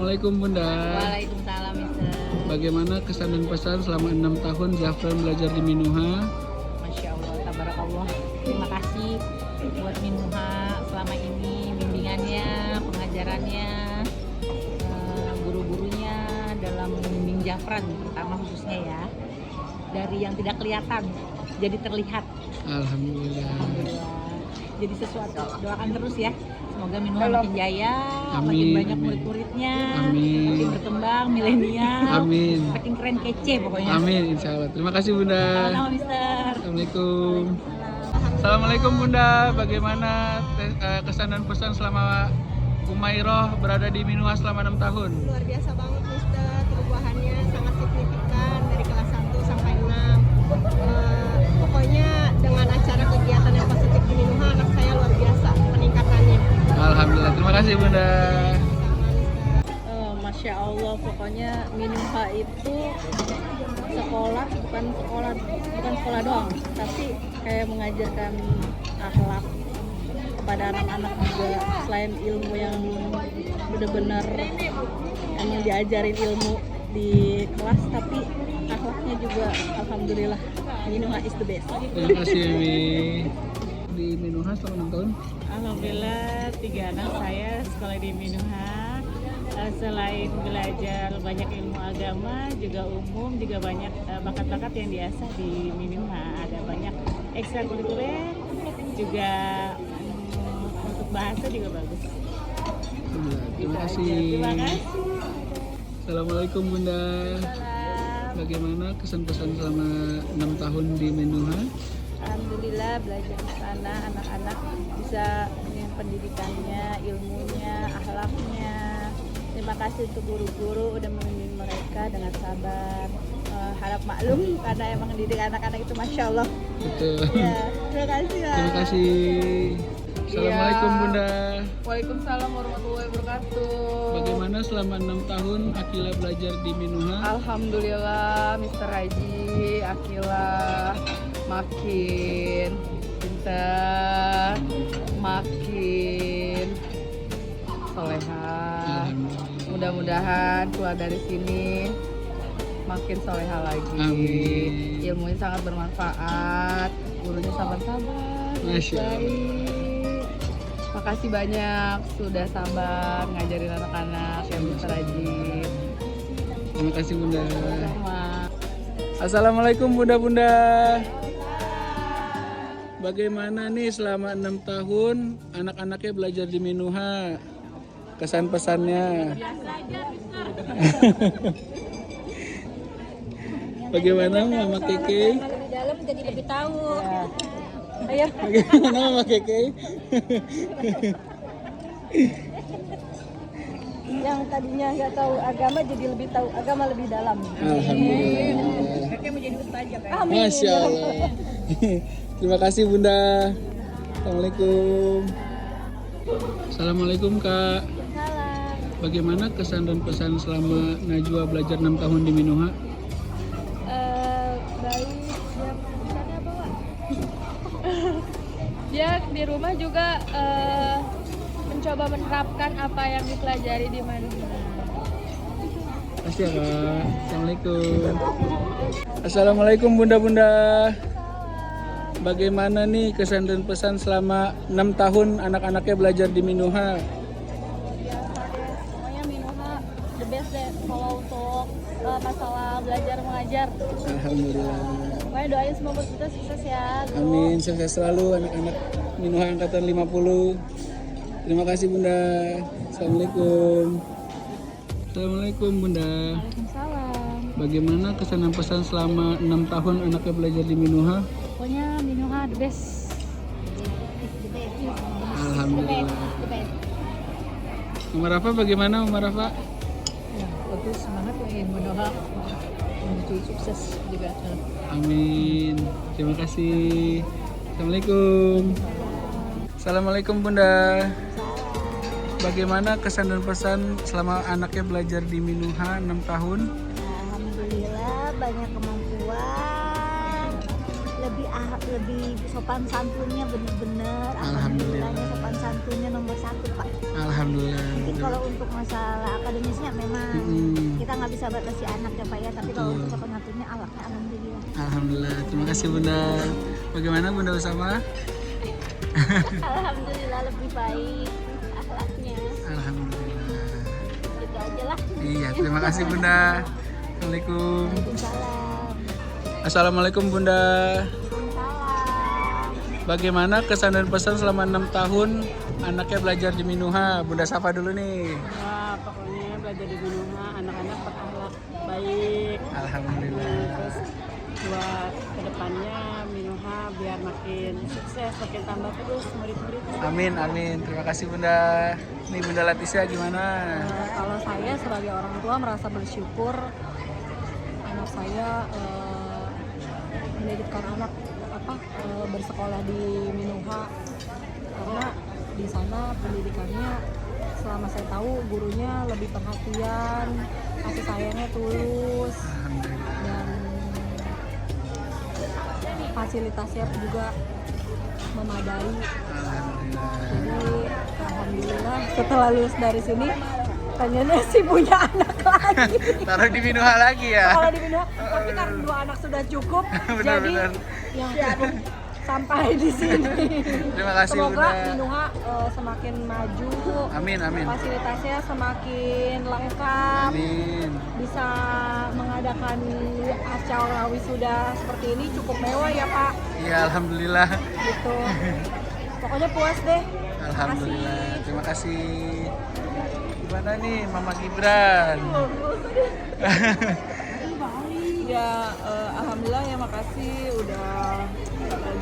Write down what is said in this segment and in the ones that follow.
Assalamualaikum Bunda. Waalaikumsalam, Mister. Bagaimana kesan dan pesan selama 6 tahun Zafran belajar di Minuha? Masya Allah, tabarakallah. Terima kasih buat Minuha selama ini, bimbingannya, pengajarannya, guru-gurunya dalam membimbing Zafran, terutama khususnya ya. Dari yang tidak kelihatan, jadi terlihat. Alhamdulillah. Alhamdulillah. Jadi sesuatu, doakan terus ya. Semoga Minuha makin jaya, Amin, makin banyak amin. murid-muridnya, Amin. makin berkembang, milenial, Amin. makin keren kece pokoknya. Amin, insya Allah. Terima kasih Bunda. Sama-sama, Mister. Assalamualaikum. Assalamualaikum Bunda. Bagaimana kesan dan pesan selama Umairoh berada di Minuha selama 6 tahun? Luar biasa banget Mister, perubahannya sangat signifikan dari kelas 1 sampai 6. Pokoknya dengan acara kegiatan yang positif di Minuha, anak saya luar biasa peningkatannya. Alhamdulillah, terima kasih Bunda. Masya Allah, pokoknya Minuha itu sekolah bukan sekolah doang, tapi kayak mengajarkan akhlak kepada anak-anak juga. Selain ilmu yang benar-benar emang diajarin ilmu di kelas, tapi akhlaknya juga alhamdulillah Minuha is the best. Terima kasih Mimi. Di Minuha selama 6 tahun? Alhamdulillah 3 anak saya sekolah di Minuha. Selain belajar banyak ilmu agama, juga umum, juga banyak bakat-bakat yang diasah di Minuha. Ada banyak ekstrakurikuler, juga untuk bahasa juga bagus. Terima kasih. Terima kasih. Assalamualaikum Bunda. Bagaimana kesan pesan selama 6 tahun di Minuha? Alhamdulillah belajar di sana, anak-anak bisa pendidikannya, ilmunya, akhlaknya. Terima kasih untuk guru-guru udah membimbing mereka dengan sabar. Harap maklum karena emang didik anak-anak itu Masya Allah. Betul. Ya, terima kasih ya. Terima kasih. Assalamualaikum Bunda. Waalaikumsalam warahmatullahi wabarakatuh. Bagaimana selama 6 tahun Akila belajar di Minuha? Alhamdulillah Mr. Haji Akila makin pintar, makin soleha. Mudah-mudahan keluar dari sini makin soleha lagi. Amin. Ilmunya sangat bermanfaat, gurunya sabar-sabar, Masya Allah. baik. Makasih banyak sudah sabar ngajarin anak-anak ya Mr. Haji. Terima kasih Bunda. Sama. Assalamualaikum Bunda-Bunda. Bagaimana nih selama 6 tahun anak-anaknya belajar di Minuha? Kesan pesannya? Bagaimana Mama Keke? Lebih dalam jadi lebih tahu. Ayo. Bagaimana Mama Keke? Yang tadinya nggak tahu agama jadi lebih tahu agama lebih dalam. Alhamdulillah. Kakek menjadi ustazah kan? Amin. Masya Allah. Terima kasih Bunda. Assalamualaikum. Assalamualaikum Kak. Bagaimana kesan dan pesan selama Najwa belajar 6 tahun di Minuha? Baik, siap. Pesannya apa, Pak? Dia di rumah juga mencoba menerapkan apa yang dipelajari di mana. Makasih ya Kak. Assalamualaikum. Assalamualaikum Bunda-Bunda. Bagaimana nih kesan dan pesan selama 6 tahun anak-anaknya belajar di Minuha? Semuanya Minuha the best deh kalau untuk masalah belajar mengajar. Alhamdulillah. Pokoknya doain semoga kita sukses ya. Guru. Amin, sukses selalu anak-anak Minuha angkatan 50. Terima kasih Bunda. Assalamualaikum. Assalamualaikum Bunda. Waalaikumsalam. Bagaimana kesan dan pesan selama 6 tahun anaknya belajar di Minuha? Pokoknya Minuha the best. Alhamdulillah. Umar Rafa bagaimana Umar Rafa? Ya, bagus, semangat ya Minuha menuju sukses juga. Amin. Terima kasih. Assalamualaikum. Assalamualaikum Bunda. Bagaimana kesan dan pesan selama anaknya belajar di Minuha 6 tahun? Alhamdulillah banyak kemampuan. Lebih sopan santunnya bener-bener. Alhamdulillah. Sopan santunnya nomor 1 Pak. Alhamdulillah. Mungkin kalau untuk masalah akademisnya memang kita nggak bisa batasi anak ya Pak ya, tapi kalau Betul. untuk kepengaturnya alhamdulillah. Alhamdulillah. Terima kasih Bunda. Bagaimana Bunda Usama? Alhamdulillah lebih baik akhlaknya. Alhamdulillah. Gitu aja lah. Iya, terima kasih Bunda. Assalamualaikum. Waalaikumsalam. Assalamualaikum Bunda. Waalaikumsalam. Bagaimana kesan dan pesan selama 6 tahun anaknya belajar di Minuha? Bunda Safa dulu nih. Ya, pokoknya belajar di Minuha, anak-anak berakhlak baik. Alhamdulillah. Terus buat kedepannya Minuha biar makin sukses, makin tambah terus murid-muridnya. Amin, amin. Terima kasih Bunda. Nih Bunda Latisya gimana? Kalau saya sebagai orang tua merasa bersyukur anak saya mendidikkan anak bersekolah di Minuha, karena di sana pendidikannya selama saya tahu gurunya lebih perhatian, kasih sayangnya tulus, dan fasilitasnya juga memadai. Jadi alhamdulillah setelah lulus dari sini pengennya sih punya anak lagi. Taruh di Minuha lagi ya? Kalau di Minuha, tapi karena 2 anak sudah cukup, Benar, jadi benar. yang cukup sampai di sini. Terima kasih Semoga Bunda. Minuha semakin maju, Amin, amin. fasilitasnya semakin lengkap, Amin. bisa mengadakan acara wisuda seperti ini cukup mewah ya Pak. Iya, alhamdulillah. Gitu. Pokoknya puas deh. Alhamdulillah. Terima kasih. Gimana nih Mama Gibran? Ya, alhamdulillah ya, makasih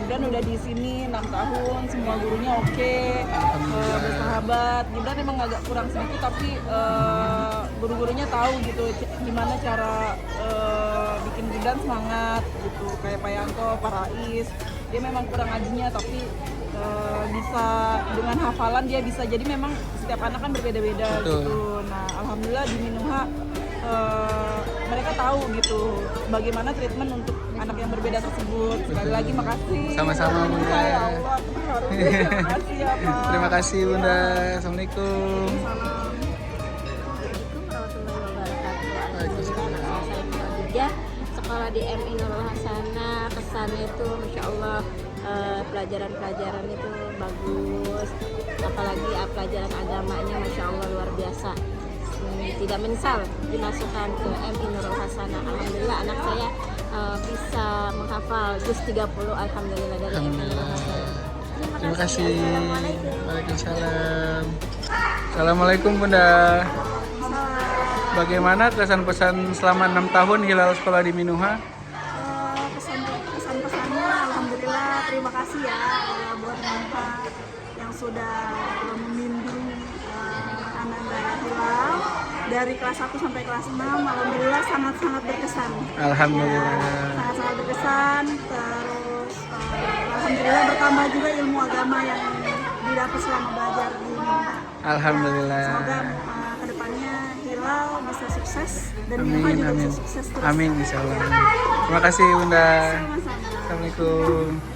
Gibran udah di sini 6 tahun, semua gurunya oke, bersahabat. Gibran emang agak kurang sedikit, tapi guru-gurunya tahu gitu gimana cara bikin Gibran semangat gitu. Kayak Pak Yanto, Pak Rais, dia memang kurang ngajinya, tapi bisa dengan hafalan dia bisa. Jadi memang setiap anak kan berbeda-beda gitu. Nah, alhamdulillah di Minuha mereka tahu gitu bagaimana treatment untuk anak yang berbeda tersebut. Sekali lagi makasih. Sama-sama Bunda. Ya Allah, terima kasih ya Pak. Terima kasih Bunda. Assalamualaikum. Assalamualaikum warahmatullahi wabarakatuh. Alhamdulillah saya Khadijah, sekolah di MI Nurul Hasanah. Kesannya itu Masya Allah, pelajaran-pelajaran itu bagus, apalagi pelajaran agamanya Masya Allah luar biasa. Tidak menyesal dimasukkan ke MI Nurul Hasanah. Alhamdulillah anak saya bisa menghafal juz 30 alhamdulillah dari MI Nurul Hasanah. Terima kasih. Assalamualaikum. Waalaikumsalam. Assalamualaikum Bunda. Bagaimana kesan pesan selama 6 tahun Hilal sekolah di Minuha? Pesan-pesannya alhamdulillah terima kasih ya buat Minuha yang sudah membimbing Ananda Hilal dari kelas 1 sampai kelas 6. Alhamdulillah sangat-sangat berkesan. Alhamdulillah. Sangat-sangat berkesan. Terus alhamdulillah bertambah juga ilmu agama yang didapat selama belajar di Minuha. Alhamdulillah. Semoga kedepannya Hilal bisa sukses dan Minuha Amin, juga amin. bisa sukses terus. Amin insyaallah. Terima kasih Bunda. Sama-sama. Assalamualaikum.